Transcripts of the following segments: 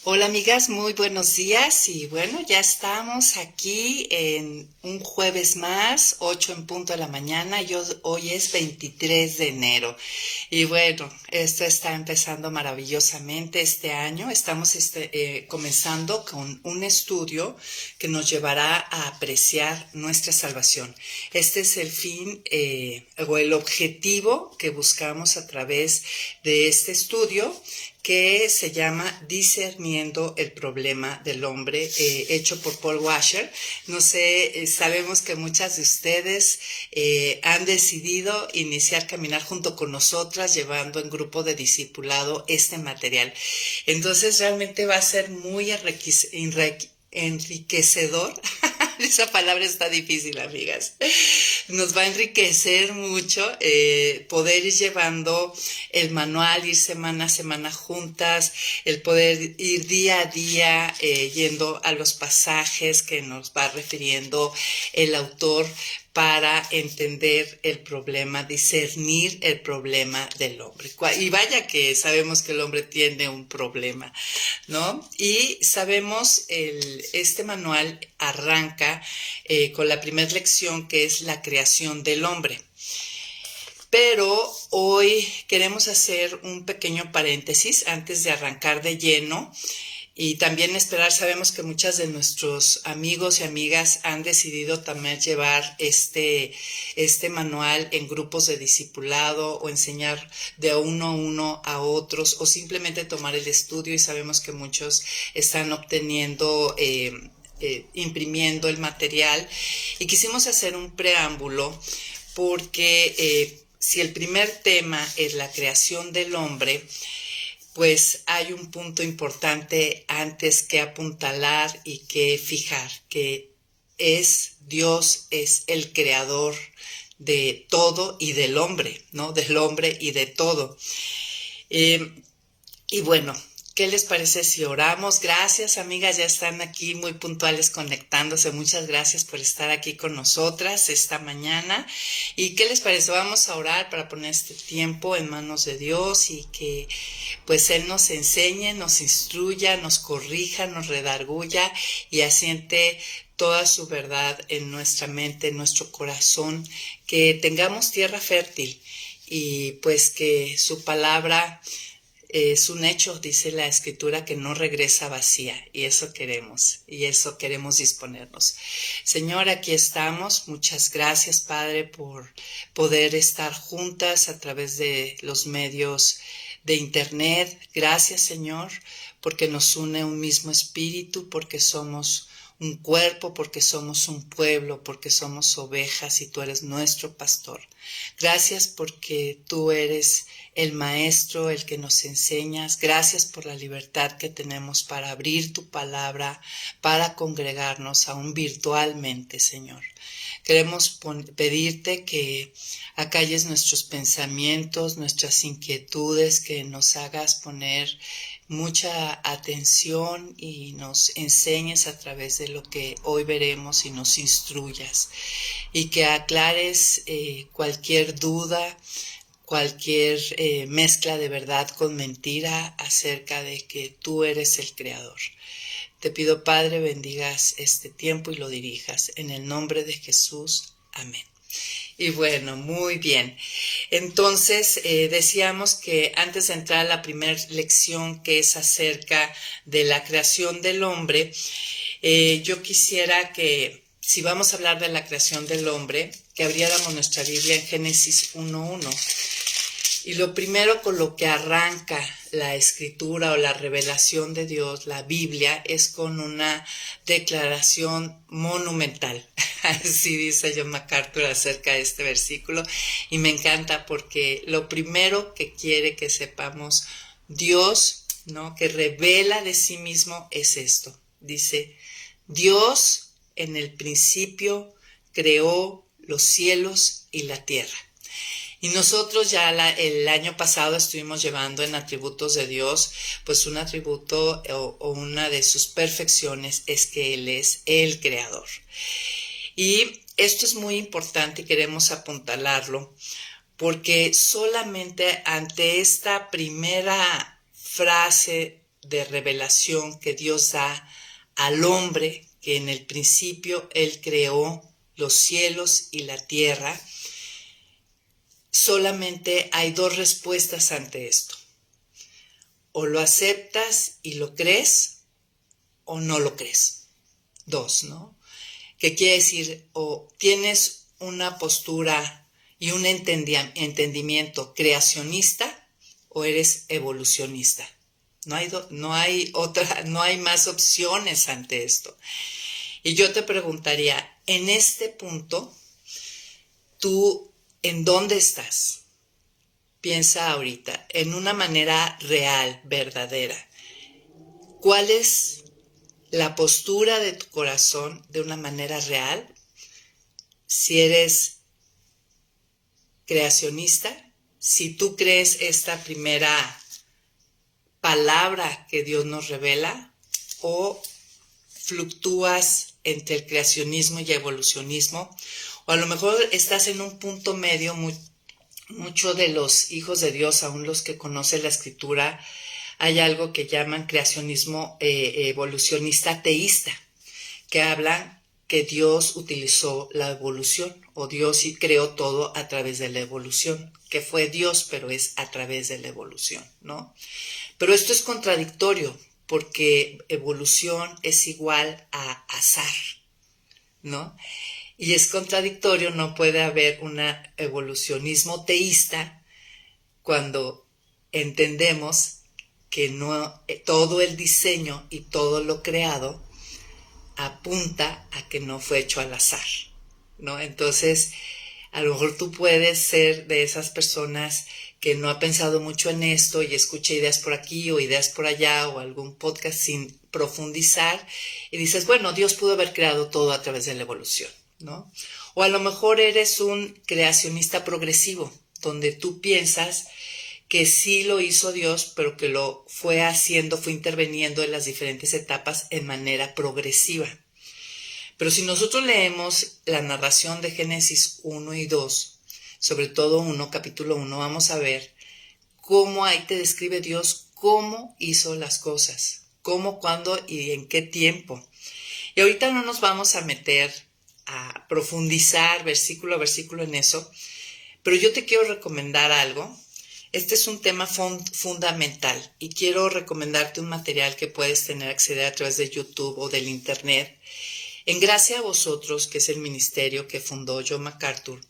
Hola amigas, muy buenos días y bueno, ya estamos aquí en un jueves más, 8 en punto de la mañana. Hoy es 23 de enero y bueno, esto está empezando maravillosamente este año. Estamos comenzando con un estudio que nos llevará a apreciar nuestra salvación. Este es el fin o el objetivo que buscamos a través de este estudio, que se llama Discerniendo el problema del hombre, hecho por Paul Washer. No sé, sabemos que muchas de ustedes han decidido iniciar caminar junto con nosotras, llevando en grupo de discipulado este material. Entonces realmente va a ser muy enriquecedor. Esa palabra está difícil, amigas. Nos va a enriquecer mucho poder ir llevando el manual, ir semana a semana juntas, el poder ir día a día yendo a los pasajes que nos va refiriendo el autor para entender el problema, discernir el problema del hombre. Y vaya que sabemos que el hombre tiene un problema, ¿no? Y sabemos, este manual arranca con la primera lección, que es la creación del hombre. Pero hoy queremos hacer un pequeño paréntesis antes de arrancar de lleno y también esperar. Sabemos que muchas de nuestros amigos y amigas han decidido también llevar este manual en grupos de discipulado o enseñar de uno a uno a otros, o simplemente tomar el estudio, y sabemos que muchos están obteniendo imprimiendo el material, y quisimos hacer un preámbulo porque si el primer tema es la creación del hombre, pues hay un punto importante antes que apuntalar y que fijar, que es Dios, es el creador de todo y del hombre, ¿no? Del hombre y de todo. Eh, y bueno, ¿qué les parece si oramos? Gracias, amigas, ya están aquí muy puntuales conectándose. Muchas gracias por estar aquí con nosotras esta mañana. ¿Y qué les parece? Vamos a orar para poner este tiempo en manos de Dios y que pues Él nos enseñe, nos instruya, nos corrija, nos redarguya y asiente toda su verdad en nuestra mente, en nuestro corazón, que tengamos tierra fértil y pues que su palabra es un hecho, dice la escritura, que no regresa vacía, y eso queremos disponernos. Señor, aquí estamos. Muchas gracias, Padre, por poder estar juntas a través de los medios de internet. Gracias, Señor, porque nos une un mismo espíritu, porque somos un cuerpo, porque somos un pueblo, porque somos ovejas y tú eres nuestro pastor. Gracias porque tú eres el maestro, el que nos enseñas. Gracias por la libertad que tenemos para abrir tu palabra, para congregarnos aún virtualmente, Señor. Queremos pedirte que acalles nuestros pensamientos, nuestras inquietudes, que nos hagas poner mucha atención y nos enseñes a través de lo que hoy veremos y nos instruyas, y que aclares cualquier duda, cualquier mezcla de verdad con mentira acerca de que tú eres el creador. Te pido, Padre, bendigas este tiempo y lo dirijas. En el nombre de Jesús. Amén. Y bueno, muy bien. Entonces, decíamos que antes de entrar a la primera lección, que es acerca de la creación del hombre, yo quisiera que, si vamos a hablar de la creación del hombre, que abriéramos nuestra Biblia en Génesis 1:1. Y lo primero con lo que arranca la escritura o la revelación de Dios, la Biblia, es con una declaración monumental. Así dice John MacArthur acerca de este versículo, y me encanta porque lo primero que quiere que sepamos Dios, ¿no?, que revela de sí mismo, es esto. Dice: Dios en el principio creó los cielos y la tierra. Y nosotros ya el año pasado estuvimos llevando en atributos de Dios, pues un atributo o una de sus perfecciones es que Él es el creador. Y esto es muy importante y queremos apuntalarlo, porque solamente ante esta primera frase de revelación que Dios da al hombre, que en el principio Él creó los cielos y la tierra, solamente hay dos respuestas ante esto. O lo aceptas y lo crees, o no lo crees. Dos, ¿no? Que quiere decir, o tienes una postura y un entendimiento creacionista, o eres evolucionista. No hay más opciones ante esto. Y yo te preguntaría, en este punto, ¿tú en dónde estás? Piensa ahorita, en una manera real, verdadera. ¿Cuál es la postura de tu corazón de una manera real? Si eres creacionista, si tú crees esta primera palabra que Dios nos revela, o fluctúas entre el creacionismo y el evolucionismo, o a lo mejor estás en un punto medio. Muchos de los hijos de Dios, aún los que conocen la escritura, hay algo que llaman creacionismo evolucionista teísta, que hablan que Dios utilizó la evolución, o Dios creó todo a través de la evolución, que fue Dios, pero es a través de la evolución, ¿no? Pero esto es contradictorio, porque evolución es igual a azar, ¿no? Y es contradictorio, no puede haber un evolucionismo teísta cuando entendemos que no, todo el diseño y todo lo creado apunta a que no fue hecho al azar, ¿no? Entonces, a lo mejor tú puedes ser de esas personas que no ha pensado mucho en esto y escucha ideas por aquí o ideas por allá o algún podcast sin profundizar y dices, bueno, Dios pudo haber creado todo a través de la evolución, ¿no? O a lo mejor eres un creacionista progresivo, donde tú piensas que sí lo hizo Dios, pero que lo fue haciendo, fue interviniendo en las diferentes etapas en manera progresiva. Pero si nosotros leemos la narración de Génesis 1 y 2, sobre todo 1, capítulo 1, vamos a ver cómo ahí te describe Dios cómo hizo las cosas, cómo, cuándo y en qué tiempo. Y ahorita no nos vamos a meter a profundizar versículo a versículo en eso, pero yo te quiero recomendar algo. Este es un tema fundamental y quiero recomendarte un material que puedes acceder a través de YouTube o del Internet. En Gracia a Vosotros, que es el ministerio que fundó John MacArthur,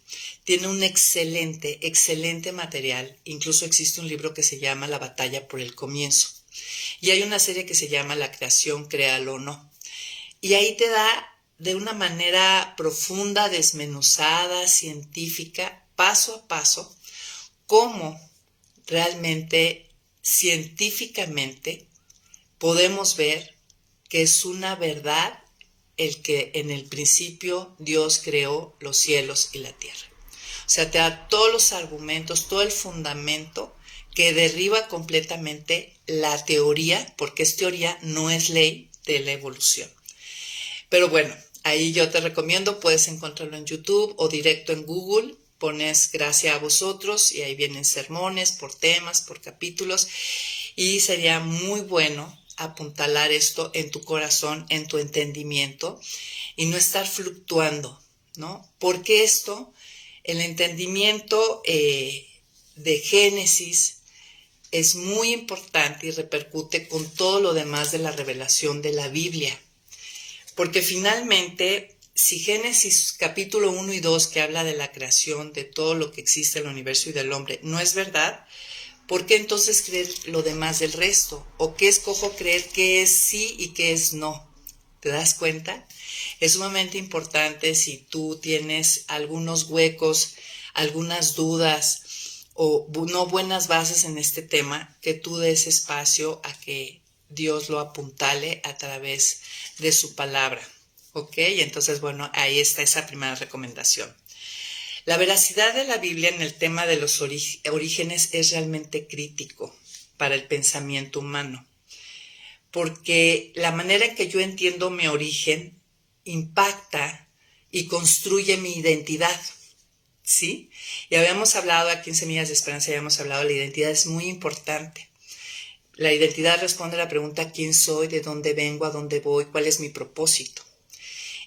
tiene un excelente material. Incluso existe un libro que se llama La batalla por el comienzo. Y hay una serie que se llama La creación, créalo o no. Y ahí te da de una manera profunda, desmenuzada, científica, paso a paso, cómo realmente, científicamente, podemos ver que es una verdad el que en el principio Dios creó los cielos y la tierra. O sea, te da todos los argumentos, todo el fundamento que derriba completamente la teoría, porque es teoría, no es ley de la evolución. Pero bueno, ahí yo te recomiendo, puedes encontrarlo en YouTube o directo en Google, pones Gracia a Vosotros y ahí vienen sermones por temas, por capítulos, y sería muy bueno apuntalar esto en tu corazón, en tu entendimiento y no estar fluctuando, ¿no? Porque esto, el entendimiento de Génesis es muy importante y repercute con todo lo demás de la revelación de la Biblia. Porque finalmente, si Génesis capítulo 1 y 2, que habla de la creación, de todo lo que existe en el universo y del hombre, no es verdad, ¿por qué entonces creer lo demás del resto? ¿O qué escojo creer que es sí y qué es no? ¿Te das cuenta? Es sumamente importante si tú tienes algunos huecos, algunas dudas o no buenas bases en este tema, que tú des espacio a que Dios lo apuntale a través de su palabra. ¿Ok? Entonces, bueno, ahí está esa primera recomendación. La veracidad de la Biblia en el tema de los orígenes es realmente crítico para el pensamiento humano, porque la manera en que yo entiendo mi origen impacta y construye mi identidad, ¿sí? Y habíamos hablado aquí en Semillas de Esperanza, habíamos hablado de la identidad, es muy importante. La identidad responde a la pregunta ¿quién soy? ¿De dónde vengo? ¿A dónde voy? ¿Cuál es mi propósito?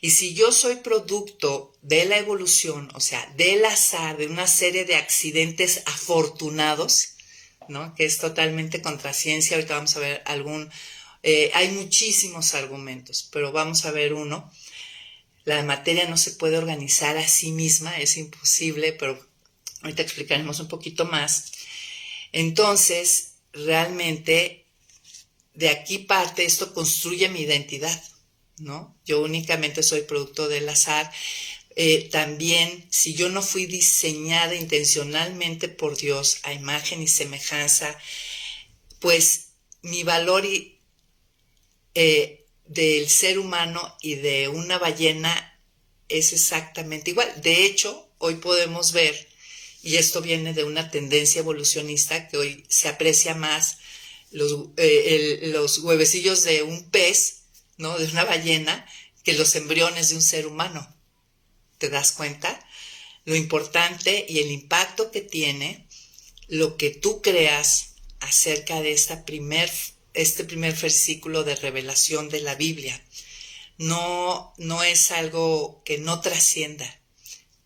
Y si yo soy producto de la evolución, o sea, del azar, de una serie de accidentes afortunados, ¿no? Que es totalmente contraciencia, ahorita vamos a ver hay muchísimos argumentos, pero vamos a ver uno. La materia no se puede organizar a sí misma, es imposible, pero ahorita explicaremos un poquito más. Entonces, realmente, de aquí parte, esto construye mi identidad, ¿no? Yo únicamente soy producto del azar. También, si yo no fui diseñada intencionalmente por Dios a imagen y semejanza, pues mi valor del ser humano y de una ballena es exactamente igual. De hecho, hoy podemos ver, y esto viene de una tendencia evolucionista, que hoy se aprecia más los huevecillos de un pez, ¿no? De una ballena, que los embriones de un ser humano. ¿Te das cuenta? Lo importante y el impacto que tiene lo que tú creas acerca de este primer versículo de revelación de la Biblia. No es algo que no trascienda,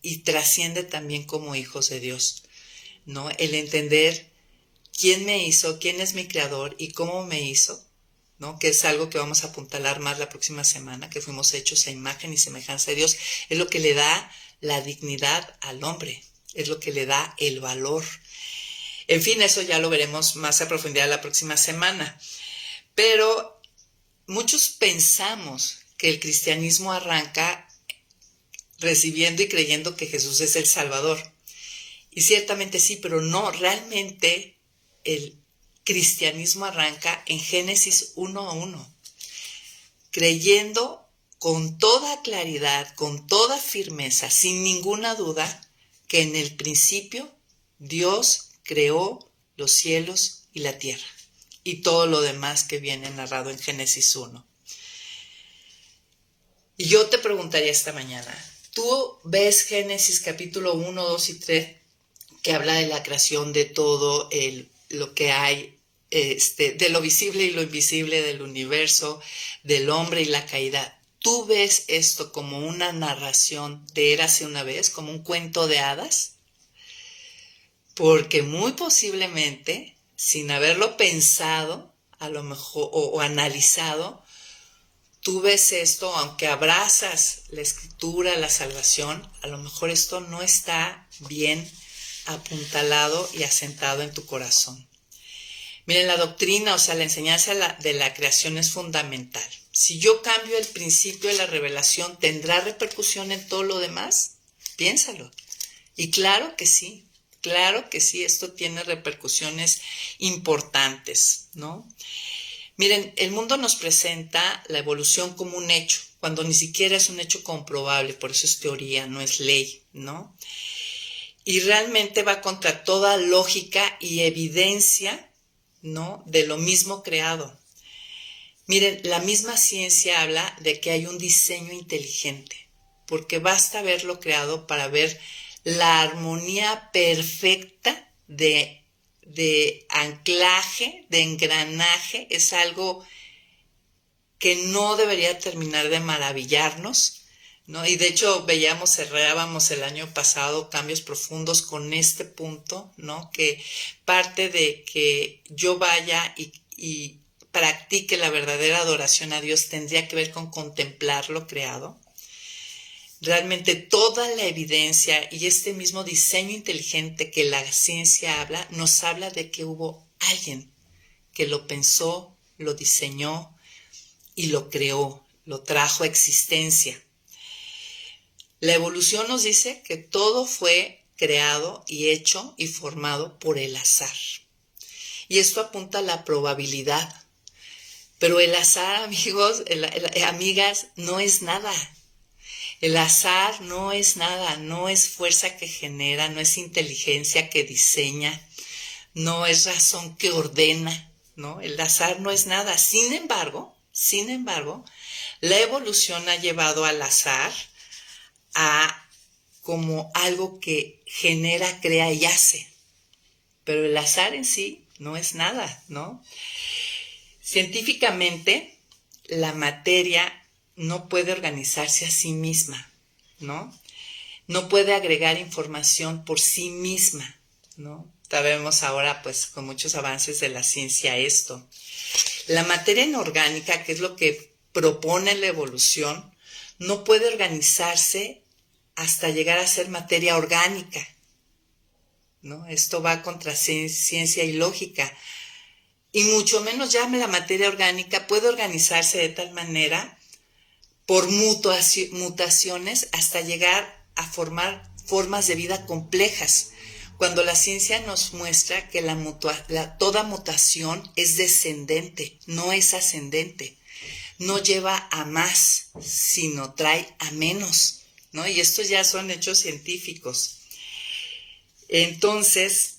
y trasciende también como hijos de Dios, ¿no? El entender quién me hizo, quién es mi creador y cómo me hizo, ¿no? Que es algo que vamos a apuntalar más la próxima semana, que fuimos hechos a imagen y semejanza de Dios, es lo que le da la dignidad al hombre, es lo que le da el valor. En fin, eso ya lo veremos más a profundidad la próxima semana. Pero muchos pensamos que el cristianismo arranca recibiendo y creyendo que Jesús es el Salvador. Y ciertamente sí, pero no, realmente el cristianismo arranca en Génesis 1:1, creyendo con toda claridad, con toda firmeza, sin ninguna duda, que en el principio Dios creó los cielos y la tierra y todo lo demás que viene narrado en Génesis 1. Y yo te preguntaría esta mañana, ¿tú ves Génesis capítulo 1, 2 y 3 que habla de la creación de todo lo que hay, de lo visible y lo invisible del universo, del hombre y la caída? ¿Tú ves esto como una narración de Érase una vez, como un cuento de hadas? Porque muy posiblemente, sin haberlo pensado, a lo mejor, o analizado, tú ves esto, aunque abrazas la escritura, la salvación, a lo mejor esto no está bien apuntalado y asentado en tu corazón. Miren, la doctrina, o sea, la enseñanza de la creación es fundamental. Si yo cambio el principio de la revelación, ¿tendrá repercusión en todo lo demás? Piénsalo. Y claro que sí, esto tiene repercusiones importantes, ¿no? Miren, el mundo nos presenta la evolución como un hecho, cuando ni siquiera es un hecho comprobable, por eso es teoría, no es ley, ¿no? Y realmente va contra toda lógica y evidencia, ¿no? De lo mismo creado. Miren, la misma ciencia habla de que hay un diseño inteligente, porque basta verlo creado para ver la armonía perfecta de anclaje, de engranaje. Es algo que no debería terminar de maravillarnos, ¿no? Y de hecho cerrábamos el año pasado Cambios Profundos con este punto, ¿no? Que parte de que yo vaya y practique la verdadera adoración a Dios tendría que ver con contemplar lo creado. Realmente toda la evidencia y este mismo diseño inteligente que la ciencia habla, nos habla de que hubo alguien que lo pensó, lo diseñó y lo creó, lo trajo a existencia. La evolución nos dice que todo fue creado y hecho y formado por el azar. Y esto apunta a la probabilidad. Pero el azar, amigos, amigas, no es nada. El azar no es nada, no es fuerza que genera, no es inteligencia que diseña, no es razón que ordena, ¿no? El azar no es nada. Sin embargo, la evolución ha llevado al azar a como algo que genera, crea y hace. Pero el azar en sí no es nada, ¿no? Científicamente, la materia no puede organizarse a sí misma, ¿no? No puede agregar información por sí misma, ¿no? Sabemos ahora, pues, con muchos avances de la ciencia esto. La materia inorgánica, que es lo que propone la evolución, no puede organizarse hasta llegar a ser materia orgánica, ¿no? Esto va contra ciencia y lógica. Y mucho menos ya la materia orgánica puede organizarse de tal manera por mutaciones hasta llegar a formar formas de vida complejas, cuando la ciencia nos muestra que toda mutación es descendente, no es ascendente, no lleva a más, sino trae a menos, ¿no? Y estos ya son hechos científicos. Entonces,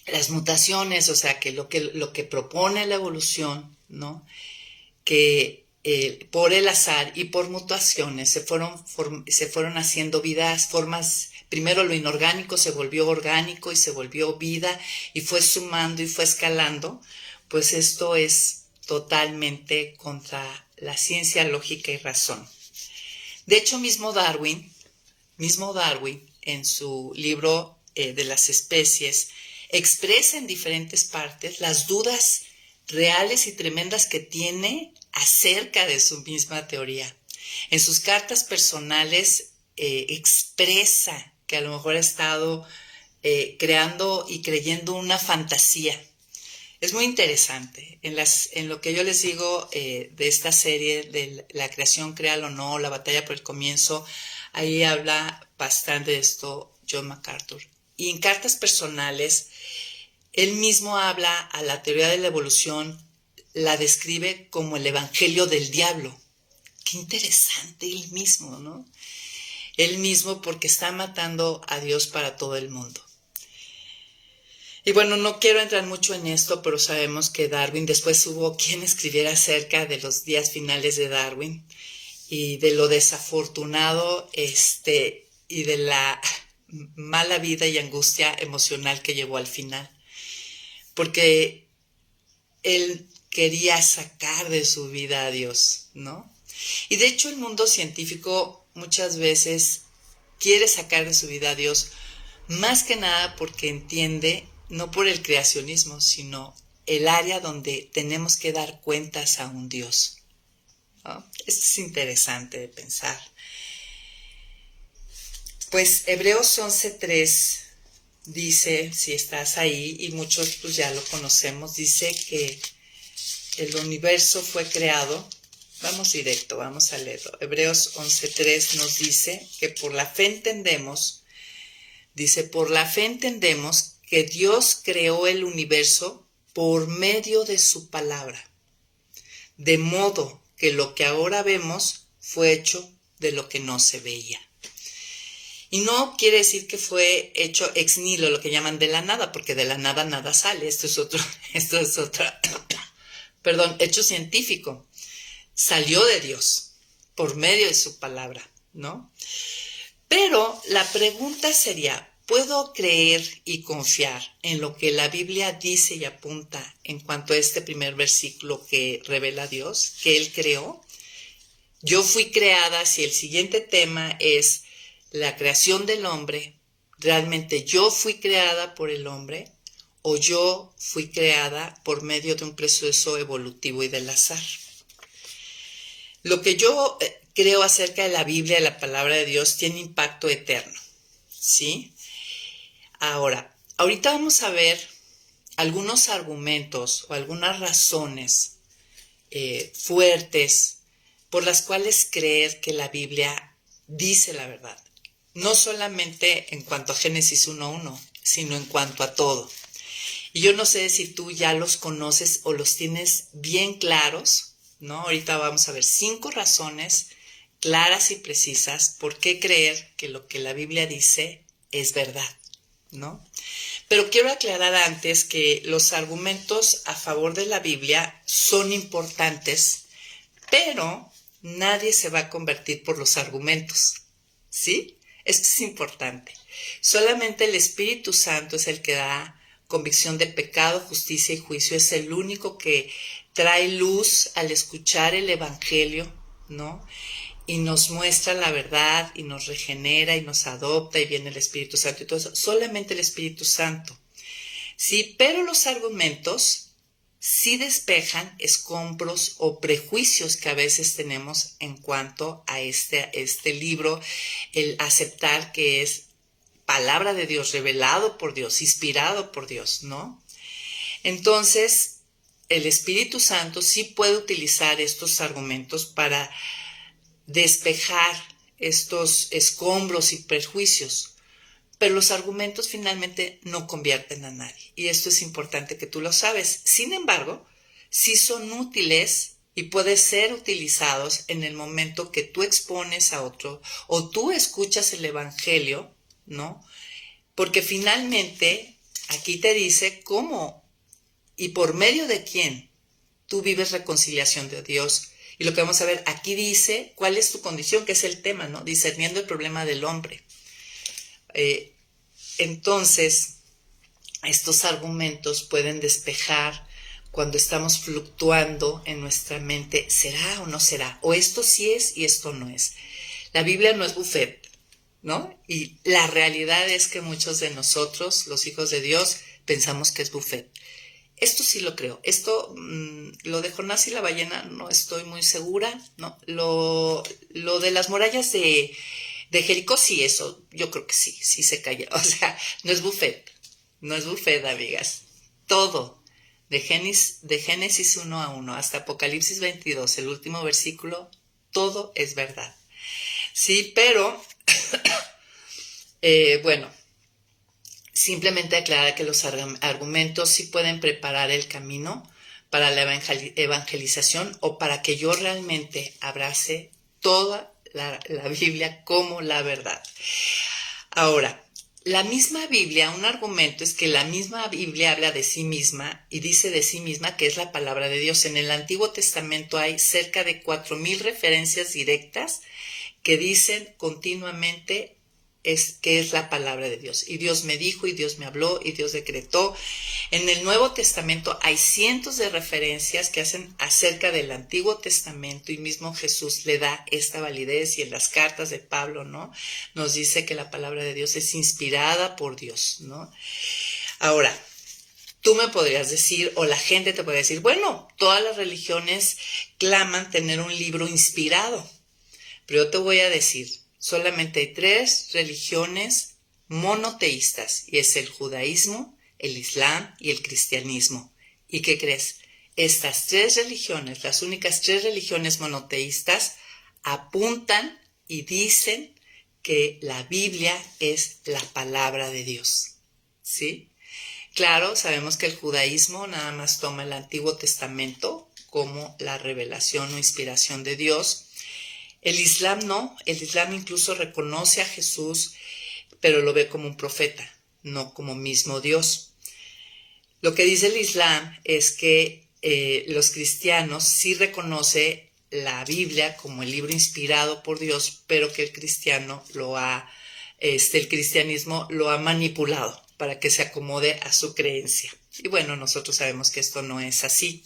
las mutaciones, o sea, que lo que propone la evolución, ¿no? Que por el azar y por mutaciones se fueron haciendo vidas, formas. Primero lo inorgánico se volvió orgánico y se volvió vida y fue sumando y fue escalando. Pues esto es totalmente contra la ciencia, lógica y razón. De hecho, mismo Darwin en su libro de las especies, expresa en diferentes partes las dudas reales y tremendas que tiene acerca de su misma teoría. En sus cartas personales expresa que a lo mejor ha estado creando y creyendo una fantasía. Es muy interesante. En lo que yo les digo de esta serie de la creación, créalo o no, la batalla por el comienzo, ahí habla bastante de esto John MacArthur. Y en cartas personales, él mismo habla a la teoría de la evolución, la describe como el evangelio del diablo. Qué interesante él mismo, ¿no? Él mismo, porque está matando a Dios para todo el mundo. Y bueno, no quiero entrar mucho en esto, pero sabemos que Darwin, después hubo quien escribiera acerca de los días finales de Darwin y de lo desafortunado y de la mala vida y angustia emocional que llevó al final. Porque él quería sacar de su vida a Dios, ¿no? Y de hecho el mundo científico muchas veces quiere sacar de su vida a Dios, más que nada porque entiende, no por el creacionismo, sino el área donde tenemos que dar cuentas a un Dios, ¿no? Esto es interesante de pensar. Pues Hebreos 11:3 dice, si estás ahí, y muchos pues ya lo conocemos, dice que el universo fue creado. Vamos directo, vamos a leerlo. Hebreos 11:3 nos dice que por la fe entendemos que Dios creó el universo por medio de su palabra, de modo que lo que ahora vemos fue hecho de lo que no se veía. Y no quiere decir que fue hecho ex nihilo, lo que llaman de la nada, porque de la nada nada sale. Esto es otro, hecho científico. Salió de Dios por medio de su palabra, ¿no? Pero la pregunta sería, ¿puedo creer y confiar en lo que la Biblia dice y apunta en cuanto a este primer versículo que revela a Dios, que Él creó? Yo fui creada, si el siguiente tema es la creación del hombre, ¿realmente yo fui creada por el hombre o yo fui creada por medio de un proceso evolutivo y del azar? Lo que yo creo acerca de la Biblia y la palabra de Dios tiene impacto eterno, ¿sí? Ahorita vamos a ver algunos argumentos o algunas razones fuertes por las cuales creer que la Biblia dice la verdad. No solamente en cuanto a Génesis 1:1, sino en cuanto a todo. Y yo no sé si tú ya los conoces o los tienes bien claros, ¿no? Ahorita vamos a ver 5 razones claras y precisas por qué creer que lo que la Biblia dice es verdad, ¿no? Pero quiero aclarar antes que los argumentos a favor de la Biblia son importantes, pero nadie se va a convertir por los argumentos, ¿sí? Esto es importante. Solamente el Espíritu Santo es el que da convicción de pecado, justicia y juicio. Es el único que trae luz al escuchar el Evangelio, ¿no? Y nos muestra la verdad y nos regenera y nos adopta y viene el Espíritu Santo y todo eso. Solamente el Espíritu Santo. Sí, pero los argumentos sí despejan escombros o prejuicios que a veces tenemos en cuanto a este libro, el aceptar que es palabra de Dios, revelado por Dios, inspirado por Dios, ¿no? Entonces, el Espíritu Santo sí puede utilizar estos argumentos para despejar estos escombros y prejuicios, pero los argumentos finalmente no convierten a nadie. Y esto es importante que tú lo sabes. Sin embargo, sí son útiles y pueden ser utilizados en el momento que tú expones a otro o tú escuchas el Evangelio, ¿no? Porque finalmente aquí te dice cómo y por medio de quién tú vives reconciliación de Dios. Y lo que vamos a ver aquí dice cuál es tu condición, que es el tema, ¿no? Discerniendo el problema del hombre. Entonces, estos argumentos pueden despejar cuando estamos fluctuando en nuestra mente, ¿será o no será? O esto sí es y esto no es. La Biblia no es buffet, ¿no? Y la realidad es que muchos de nosotros, los hijos de Dios, pensamos que es buffet. Esto sí lo creo. Esto, lo de Jonás y la ballena, no estoy muy segura, ¿no? Lo de las murallas de Jericó, sí, eso, yo creo que sí se cayó. O sea, no es buffet, amigas. Todo, de Génesis 1 hasta Apocalipsis 22, el último versículo, todo es verdad. Sí, pero, bueno, simplemente aclarar que los argumentos sí pueden preparar el camino para la evangelización o para que yo realmente abrace toda la Biblia como la verdad. Ahora, la misma Biblia, un argumento es que la misma Biblia habla de sí misma y dice de sí misma que es la palabra de Dios. En el Antiguo Testamento hay cerca de 4,000 referencias directas que dicen continuamente que es la palabra de Dios. Y Dios me dijo, y Dios me habló, y Dios decretó. En el Nuevo Testamento hay cientos de referencias que hacen acerca del Antiguo Testamento y mismo Jesús le da esta validez y en las cartas de Pablo, ¿no? Nos dice que la palabra de Dios es inspirada por Dios, ¿no? Ahora, tú me podrías decir, o la gente te podría decir, bueno, todas las religiones claman tener un libro inspirado, pero yo te voy a decir, solamente hay 3 religiones monoteístas, y es el judaísmo, el islam y el cristianismo. ¿Y qué crees? Estas 3 religiones, las únicas 3 religiones monoteístas, apuntan y dicen que la Biblia es la palabra de Dios. ¿Sí? Claro, sabemos que el judaísmo nada más toma el Antiguo Testamento como la revelación o inspiración de Dios. El Islam no, el Islam incluso reconoce a Jesús, pero lo ve como un profeta, no como mismo Dios. Lo que dice el Islam es que los cristianos sí reconocen la Biblia como el libro inspirado por Dios, pero que el cristianismo lo ha manipulado para que se acomode a su creencia. Y bueno, nosotros sabemos que esto no es así.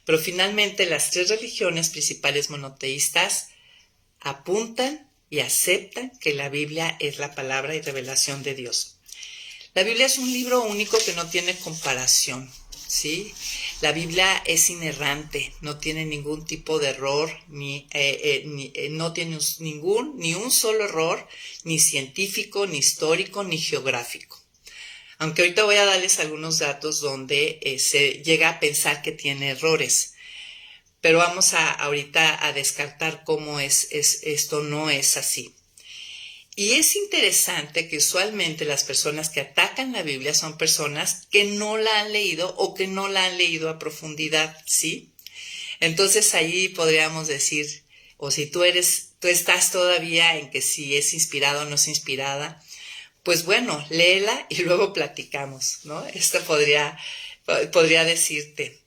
Pero finalmente las 3 religiones principales monoteístas apuntan y aceptan que la Biblia es la palabra y revelación de Dios. La Biblia es un libro único que no tiene comparación, ¿sí? La Biblia es inerrante, no tiene ningún tipo de error, no tiene ni un solo error, ni científico, ni histórico, ni geográfico. Aunque ahorita voy a darles algunos datos donde se llega a pensar que tiene errores. Pero vamos ahorita a descartar cómo esto no es así. Y es interesante que usualmente las personas que atacan la Biblia son personas que no la han leído o que no la han leído a profundidad, ¿sí? Entonces ahí podríamos decir, o si tú estás todavía en que si es inspirada o no es inspirada, pues bueno, léela y luego platicamos, ¿no? Esto podría decirte.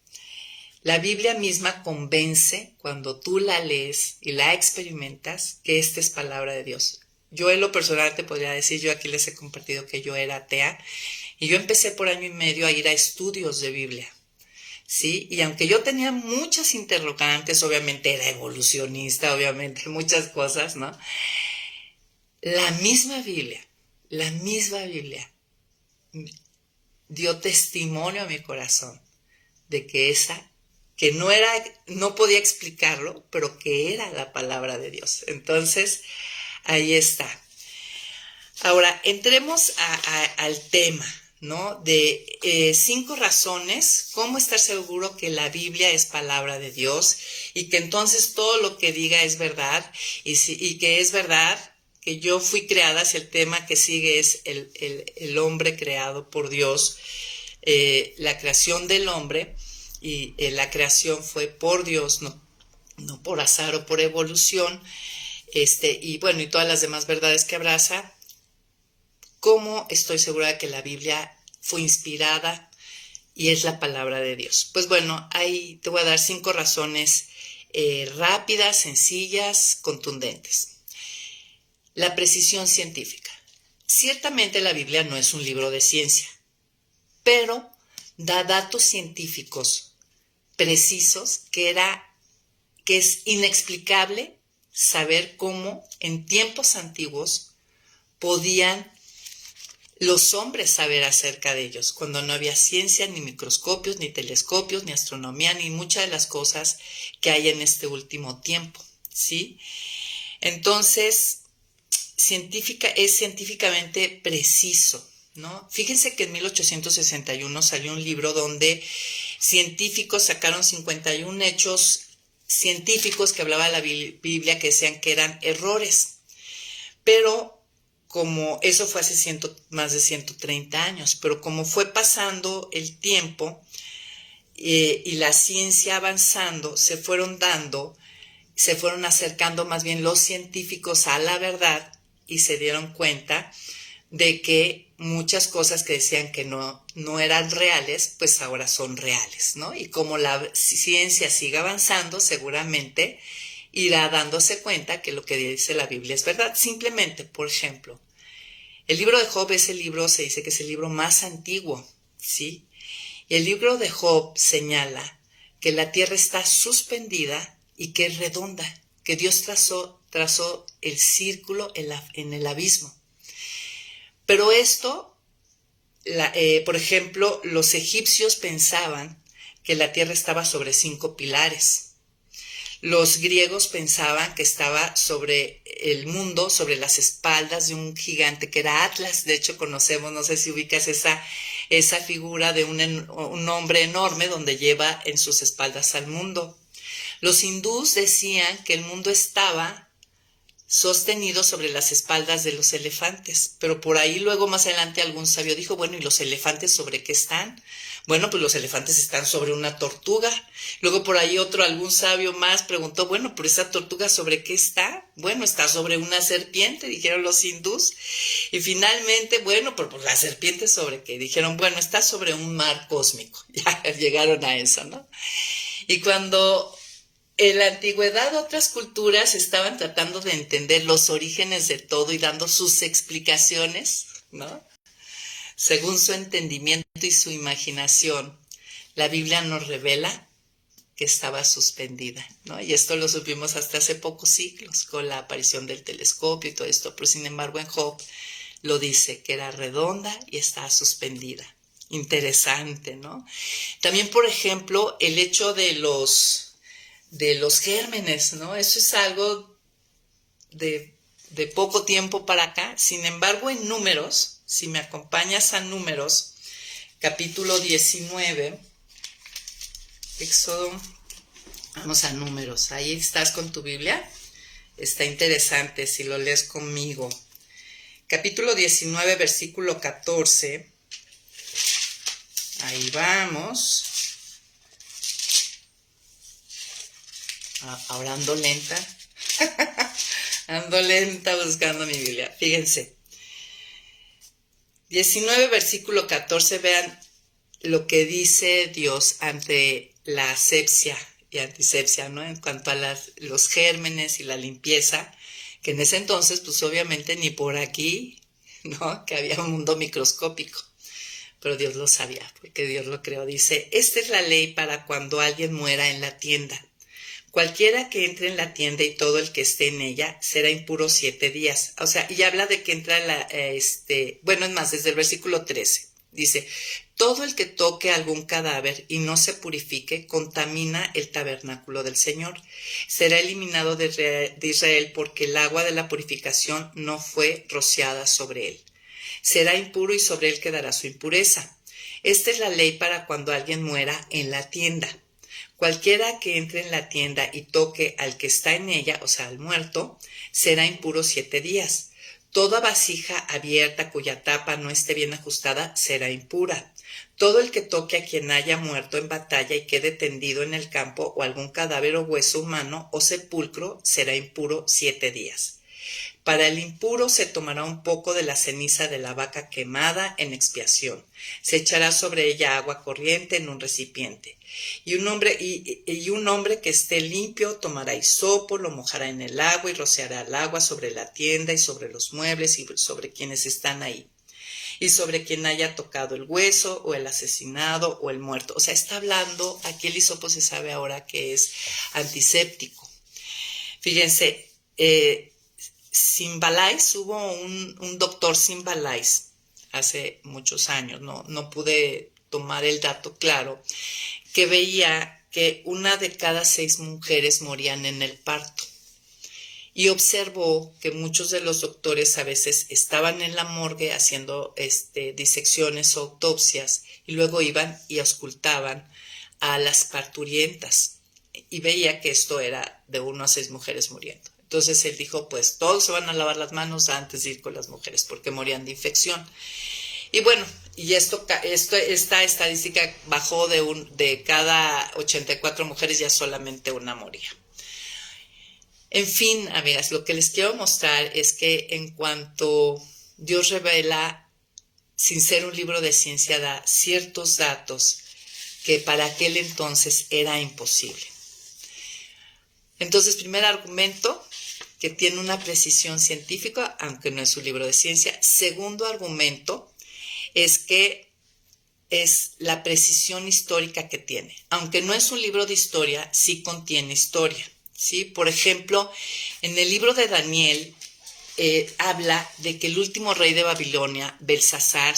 La Biblia misma convence cuando tú la lees y la experimentas que esta es palabra de Dios. Yo en lo personal te podría decir, yo aquí les he compartido que yo era atea Y yo empecé por año y medio a ir a estudios de Biblia, ¿sí? Y aunque yo tenía muchas interrogantes, obviamente era evolucionista, obviamente muchas cosas, ¿no? La misma Biblia dio testimonio a mi corazón de que que no era, no podía explicarlo, pero que era la palabra de Dios. Entonces, ahí está. Ahora, entremos al tema, ¿no? De 5 razones, cómo estar seguro que la Biblia es palabra de Dios y que entonces todo lo que diga es verdad y que es verdad que yo fui creada, si el tema que sigue es el hombre creado por Dios, la creación del hombre, y la creación fue por Dios, no por azar o por evolución, y bueno, y todas las demás verdades que abraza. ¿Cómo estoy segura de que la Biblia fue inspirada y es la palabra de Dios? Pues bueno, ahí te voy a dar 5 razones rápidas, sencillas, contundentes. La precisión científica. Ciertamente la Biblia no es un libro de ciencia, pero da datos científicos precisos que es inexplicable saber cómo en tiempos antiguos podían los hombres saber acerca de ellos, cuando no había ciencia, ni microscopios, ni telescopios, ni astronomía, ni muchas de las cosas que hay en este último tiempo, ¿sí? Entonces, es científicamente preciso, ¿no? Fíjense que en 1861 salió un libro donde científicos sacaron 51 hechos científicos que hablaba de la Biblia, que decían que eran errores, pero como eso fue hace más de 130 años, pero como fue pasando el tiempo y la ciencia avanzando, se fueron acercando más bien los científicos a la verdad y se dieron cuenta de que muchas cosas que decían que no eran reales, pues ahora son reales, ¿no? Y como la ciencia sigue avanzando, seguramente irá dándose cuenta que lo que dice la Biblia es verdad. Simplemente, por ejemplo, el libro de Job se dice que es el libro más antiguo, ¿sí? Y el libro de Job señala que la tierra está suspendida y que es redonda, que Dios trazó el círculo en el abismo. Pero esto, por ejemplo, los egipcios pensaban que la tierra estaba sobre 5 pilares. Los griegos pensaban que estaba sobre el mundo, sobre las espaldas de un gigante que era Atlas. De hecho, conocemos, no sé si ubicas esa figura de un hombre enorme donde lleva en sus espaldas al mundo. Los hindús decían que el mundo estaba sostenido sobre las espaldas de los elefantes, pero por ahí luego más adelante algún sabio dijo, bueno, ¿y los elefantes sobre qué están? Bueno, pues los elefantes están sobre una tortuga. Luego por ahí algún sabio más preguntó, bueno, pero esa tortuga ¿sobre qué está? Bueno, está sobre una serpiente, dijeron los hindús. Y finalmente, bueno, pero la serpiente ¿sobre qué? Dijeron, bueno, está sobre un mar cósmico. Ya llegaron a eso, ¿no? Y cuando en la antigüedad otras culturas estaban tratando de entender los orígenes de todo y dando sus explicaciones, ¿no? Según su entendimiento y su imaginación, la Biblia nos revela que estaba suspendida, ¿no? Y esto lo supimos hasta hace pocos siglos con la aparición del telescopio y todo esto, pero sin embargo en Job lo dice, que era redonda y estaba suspendida. Interesante, ¿no? También, por ejemplo, el hecho de los gérmenes, ¿no? Eso es algo de poco tiempo para acá. Sin embargo, en Números, si me acompañas a Números, capítulo 19, Éxodo, vamos a Números, ahí estás con tu Biblia, está interesante si lo lees conmigo. Capítulo 19, versículo 14, ahí vamos. Ahora ando lenta, ando lenta buscando mi Biblia. Fíjense, 19 versículo 14, vean lo que dice Dios ante la asepsia y antisepsia, ¿no? En cuanto a los gérmenes y la limpieza, que en ese entonces, pues obviamente ni por aquí, ¿no? Que había un mundo microscópico. pero Dios lo sabía, porque Dios lo creó. Dice, esta es la ley para cuando alguien muera en la tienda. Cualquiera que entre en la tienda y todo el que esté en ella será impuro 7 días. O sea, y habla de que entra bueno, es más, desde el versículo 13. Dice, todo el que toque algún cadáver y no se purifique contamina el tabernáculo del Señor. Será eliminado de Israel porque el agua de la purificación no fue rociada sobre él. Será impuro y sobre él quedará su impureza. Esta es la ley para cuando alguien muera en la tienda. Cualquiera que entre en la tienda y toque al que está en ella, o sea, al muerto, será impuro 7 días. Toda vasija abierta cuya tapa no esté bien ajustada será impura. Todo el que toque a quien haya muerto en batalla y quede tendido en el campo o algún cadáver o hueso humano o sepulcro será impuro 7 días. Para el impuro se tomará un poco de la ceniza de la vaca quemada en expiación. Se echará sobre ella agua corriente en un recipiente. Y un hombre que esté limpio tomará hisopo, lo mojará en el agua y rociará el agua sobre la tienda y sobre los muebles y sobre quienes están ahí. Y sobre quien haya tocado el hueso o el asesinado o el muerto. O sea, está hablando, aquí el hisopo se sabe ahora que es antiséptico. Fíjense, Simbalais, hubo un doctor Simbalais hace muchos años, no pude tomar el dato claro, que veía que 1 de cada 6 mujeres morían en el parto. Y observó que muchos de los doctores a veces estaban en la morgue haciendo disecciones o autopsias y luego iban y auscultaban a las parturientas y veía que esto era de 1 a 6 mujeres muriendo. Entonces él dijo, pues todos se van a lavar las manos antes de ir con las mujeres porque morían de infección. Y bueno, y esta estadística bajó de cada 84 mujeres ya solamente 1 moría. En fin, amigas, lo que les quiero mostrar es que en cuanto Dios revela, sin ser un libro de ciencia, da ciertos datos que para aquel entonces era imposible. Entonces, primer argumento, que tiene una precisión científica, aunque no es un libro de ciencia. Segundo argumento es que es la precisión histórica que tiene. Aunque no es un libro de historia, sí contiene historia, ¿sí? Por ejemplo, en el libro de Daniel habla de que el último rey de Babilonia, Belsasar,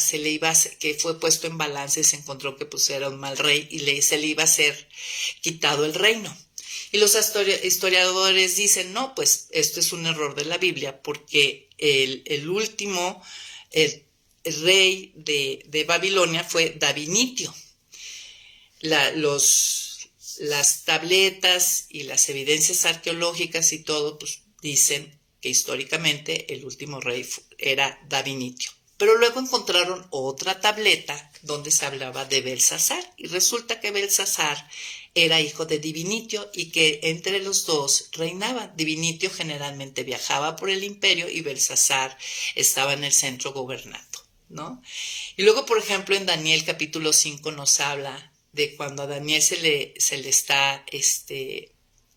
que fue puesto en balance y se encontró que pues, era un mal rey y se le iba a ser quitado el reino. Y los historiadores dicen, no, pues esto es un error de la Biblia, porque el último rey de Babilonia fue Dabinitio. Las tabletas y las evidencias arqueológicas y todo pues, dicen que históricamente el último rey era Dabinitio. Pero luego encontraron otra tableta donde se hablaba de Belsasar y resulta que Belsasar era hijo de Divinitio y que entre los dos reinaban. Divinitio generalmente viajaba por el imperio y Belsasar estaba en el centro gobernando, ¿no? Y luego, por ejemplo, en Daniel capítulo 5 nos habla de cuando a Daniel se le está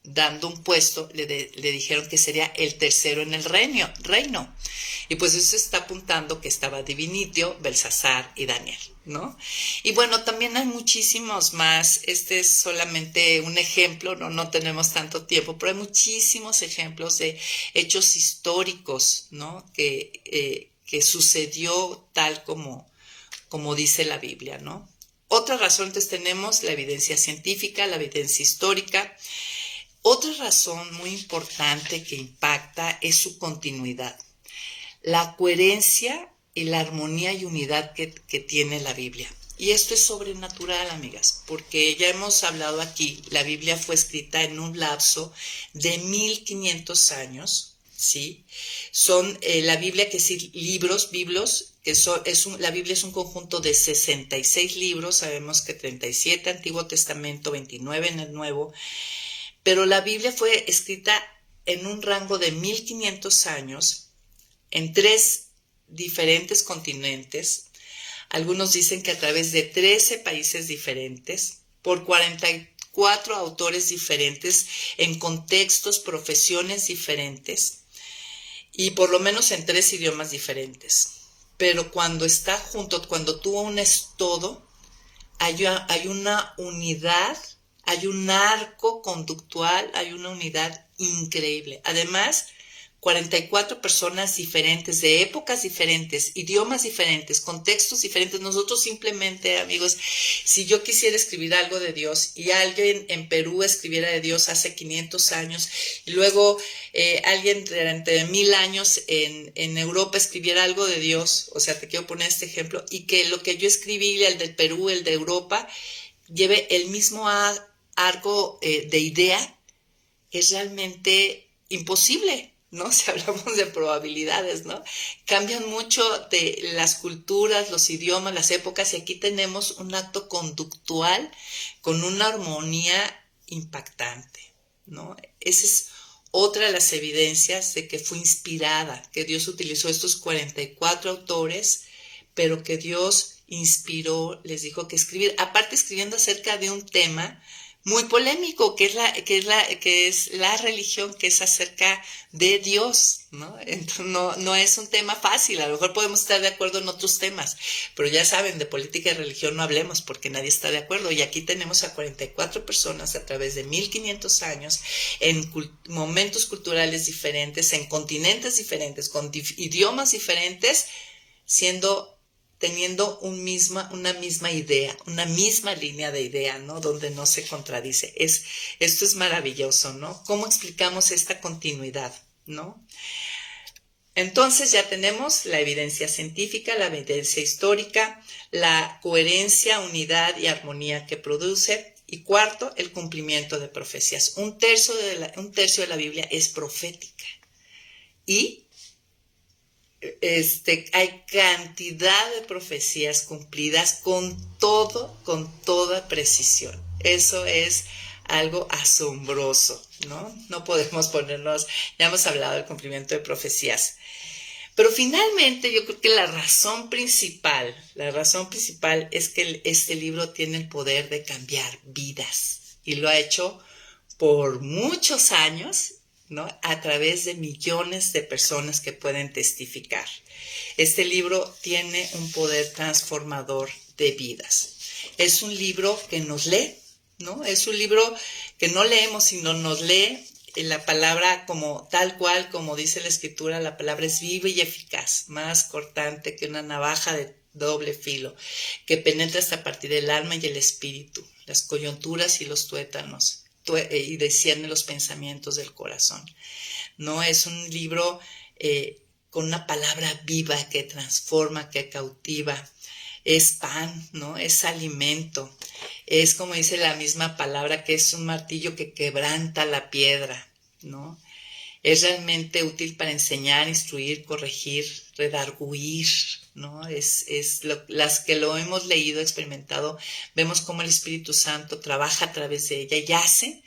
dando un puesto, le dijeron que sería el tercero en el reino. Y pues eso está apuntando que estaba Divinitio, Belsasar y Daniel, ¿no? Y bueno, también hay muchísimos más. Este es solamente un ejemplo, no tenemos tanto tiempo, pero hay muchísimos ejemplos de hechos históricos, ¿no? Que sucedió tal como dice la Biblia, ¿no? Otra razón, entonces tenemos la evidencia científica, la evidencia histórica. Otra razón muy importante que impacta es su continuidad. La coherencia y la armonía y unidad que tiene la Biblia. Y esto es sobrenatural, amigas, porque ya hemos hablado aquí, la Biblia fue escrita en un lapso de 1500 años, ¿sí? Son la Biblia, que es libros, que la Biblia es un conjunto de 66 libros, sabemos que 37 Antiguo Testamento, 29 en el Nuevo, pero la Biblia fue escrita en un rango de 1500 años, en 3 diferentes continentes. Algunos dicen que a través de 13 países diferentes, por 44 autores diferentes, en contextos, profesiones diferentes, y por lo menos en 3 idiomas diferentes. pero cuando está junto, cuando tú unes todo, hay una unidad, hay un arco conductual, hay una unidad increíble. Además, 44 personas diferentes, de épocas diferentes, idiomas diferentes, contextos diferentes. Nosotros simplemente, amigos, si yo quisiera escribir algo de Dios y alguien en Perú escribiera de Dios hace 500 años y luego alguien durante 1000 años en Europa escribiera algo de Dios, o sea, te quiero poner este ejemplo, y que lo que yo escribí, el del Perú, el de Europa, lleve el mismo arco de idea, es realmente imposible, ¿no? Si hablamos de probabilidades, ¿no? Cambian mucho de las culturas, los idiomas, las épocas, y aquí tenemos un acto conductual con una armonía impactante, ¿no? Esa es otra de las evidencias de que fue inspirada, que Dios utilizó estos 44 autores, pero que Dios inspiró, les dijo que escribir, aparte escribiendo acerca de un tema muy polémico, que es la religión, que es acerca de Dios, ¿no? Entonces, no es un tema fácil. A lo mejor podemos estar de acuerdo en otros temas, pero ya saben, de política y religión no hablemos porque nadie está de acuerdo. Y aquí tenemos a 44 personas a través de 1500 años, en momentos culturales diferentes, en continentes diferentes, con idiomas diferentes, teniendo una misma idea, una misma línea de idea, ¿no? Donde no se contradice. Esto es maravilloso, ¿no? ¿Cómo explicamos esta continuidad, ¿no? Entonces ya tenemos la evidencia científica, la evidencia histórica, la coherencia, unidad y armonía que produce. Y cuarto, el cumplimiento de profecías. Un tercio de la Biblia es profética. Y hay cantidad de profecías cumplidas con toda precisión. Eso es algo asombroso, ¿no? No podemos ponernos, ya hemos hablado del cumplimiento de profecías. Pero finalmente yo creo que la razón principal es que este libro tiene el poder de cambiar vidas y lo ha hecho por muchos años, ¿no? A través de millones de personas que pueden testificar. Este libro tiene un poder transformador de vidas. Es un libro que nos lee, ¿no? Es un libro que no leemos, sino nos lee. La palabra, como tal cual, como dice la escritura, la palabra es viva y eficaz, más cortante que una navaja de doble filo, que penetra hasta partir del alma y el espíritu, las coyunturas y los tuétanos, y discierne los pensamientos del corazón. No es un libro con una palabra viva que transforma, que cautiva. Es pan, ¿no? Es alimento. Es, como dice la misma palabra, que es un martillo que quebranta la piedra, ¿no? Es realmente útil para enseñar, instruir, corregir, redarguir, ¿no? Las que lo hemos leído, experimentado, vemos cómo el Espíritu Santo trabaja a través de ella y hace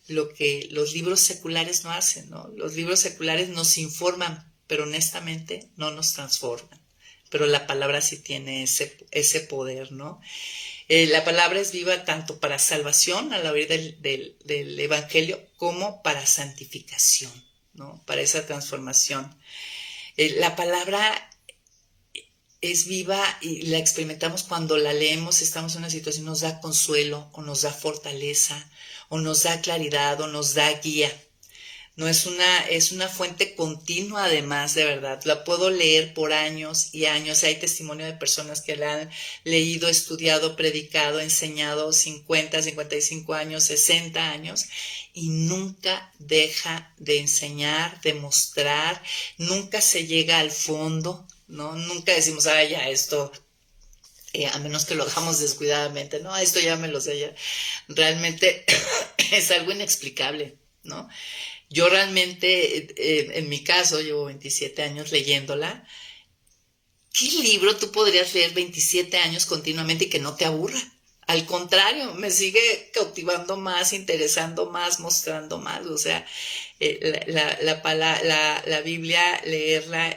lo que los libros seculares no hacen, ¿no? Los libros seculares nos informan, pero honestamente no nos transforman. Pero la palabra sí tiene ese poder, ¿no? La palabra es viva tanto para salvación al oír del Evangelio como para santificación, ¿no? Para esa transformación. La palabra es viva y la experimentamos cuando la leemos, estamos en una situación, nos da consuelo o nos da fortaleza o nos da claridad o nos da guía. No es una fuente continua, además, de verdad. La puedo leer por años y años. Hay testimonio de personas que la han leído, estudiado, predicado, enseñado 50, 55 años, 60 años y nunca deja de enseñar, de mostrar, nunca se llega al fondo, ¿no? Nunca decimos, ya esto, a menos que lo hagamos descuidadamente, no, esto ya me lo sé ya. Realmente es algo inexplicable, ¿no? Yo realmente, en mi caso, llevo 27 años leyéndola. ¿Qué libro tú podrías leer 27 años continuamente y que no te aburra? Al contrario, me sigue cautivando más, interesando más, mostrando más. O sea, la Biblia, leerla,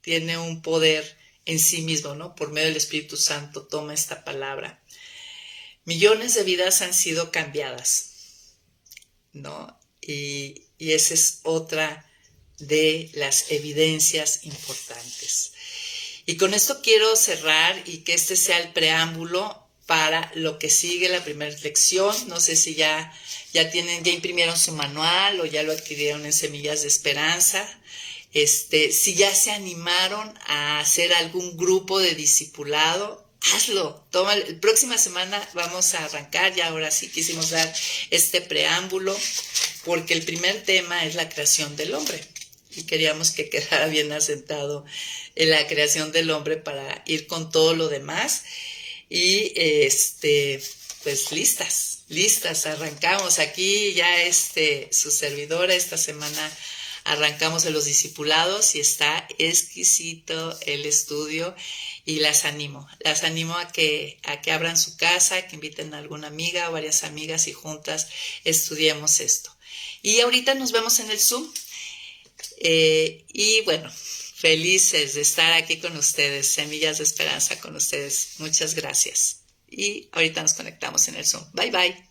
tiene un poder en sí mismo, ¿no? Por medio del Espíritu Santo toma esta palabra. Millones de vidas han sido cambiadas, ¿no? Y esa es otra de las evidencias importantes. Y con esto quiero cerrar y que este sea el preámbulo para lo que sigue, la primera lección. No sé si ya imprimieron su manual o ya lo adquirieron en Semillas de Esperanza. Si ya se animaron a hacer algún grupo de discipulado, hazlo. La próxima semana vamos a arrancar, ya ahora sí quisimos dar este preámbulo, porque el primer tema es la creación del hombre. Y queríamos que quedara bien asentado en la creación del hombre para ir con todo lo demás. Y pues listas, arrancamos. Aquí ya su servidora esta semana arrancamos en los discipulados y está exquisito el estudio y las animo a que abran su casa, que inviten a alguna amiga o varias amigas y juntas estudiemos esto. Y ahorita nos vemos en el Zoom y bueno, felices de estar aquí con ustedes, Semillas de Esperanza con ustedes. Muchas gracias. Y ahorita nos conectamos en el Zoom. Bye, bye.